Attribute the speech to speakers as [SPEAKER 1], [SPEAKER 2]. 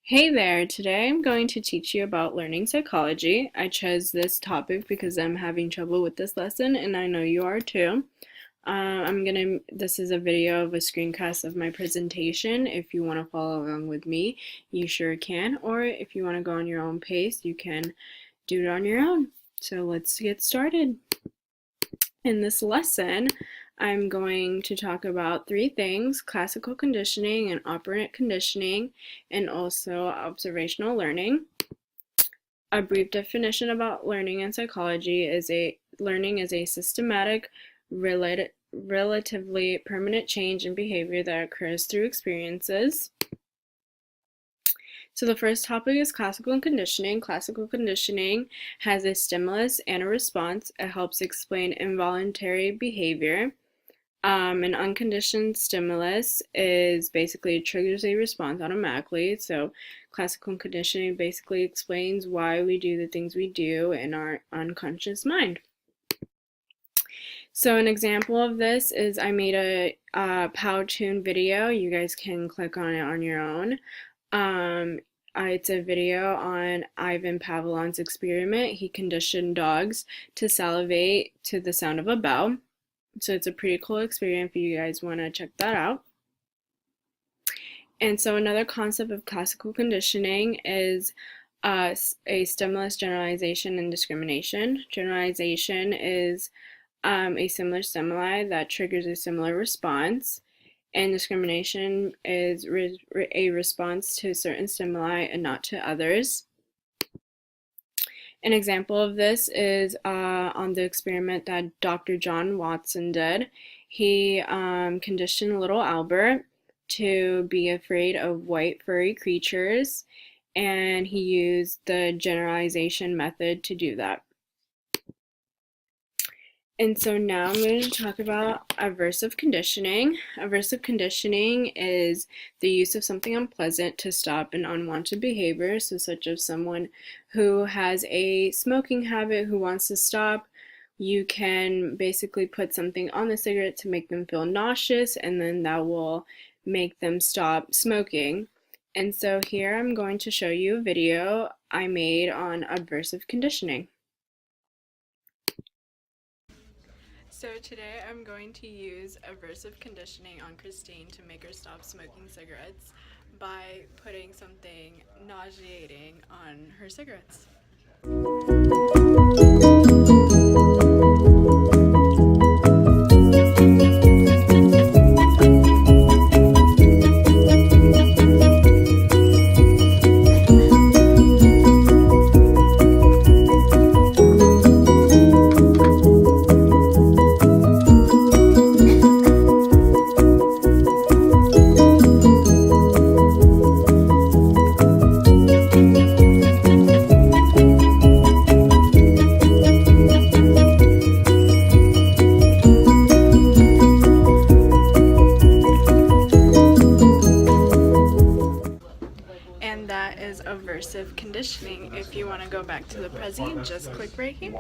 [SPEAKER 1] Hey there, today I'm going to teach you about learning psychology. I chose this topic because I'm having trouble with this lesson and I know you are too. This is a video of a screencast of my presentation. If you want to follow along with me, you sure can, or if you want to go on your own pace, you can do it on your own. So let's get started. In this lesson, I'm going to talk about three things: classical conditioning and operant conditioning, and also observational learning. A brief definition about learning in psychology is learning is a systematic, relatively permanent change in behavior that occurs through experiences. So the first topic is classical conditioning. Classical conditioning has a stimulus and a response. It helps explain involuntary behavior. An unconditioned stimulus is basically triggers a response automatically. So classical conditioning basically explains why we do the things we do in our unconscious mind. So an example of this is I made a Powtoon video. You guys can click on it on your own. It's a video on Ivan Pavlov's experiment. He conditioned dogs to salivate to the sound of a bell. So it's a pretty cool experiment if you guys want to check that out. And so another concept of classical conditioning is a stimulus, generalization, and discrimination. Generalization is a similar stimuli that triggers a similar response. And discrimination is a response to certain stimuli and not to others. An example of this is on the experiment that Dr. John Watson did. He conditioned little Albert to be afraid of white furry creatures, and he used the generalization method to do that. And so now I'm going to talk about aversive conditioning. Aversive conditioning is the use of something unpleasant to stop an unwanted behavior, so such as someone who has a smoking habit who wants to stop. You can basically put something on the cigarette to make them feel nauseous, and then that will make them stop smoking. And so here I'm going to show you a video I made on aversive conditioning. So today I'm going to use aversive conditioning on Christine to make her stop smoking cigarettes by putting something nauseating on her cigarettes. And that is aversive conditioning. If you want to go back to the present, just click right here.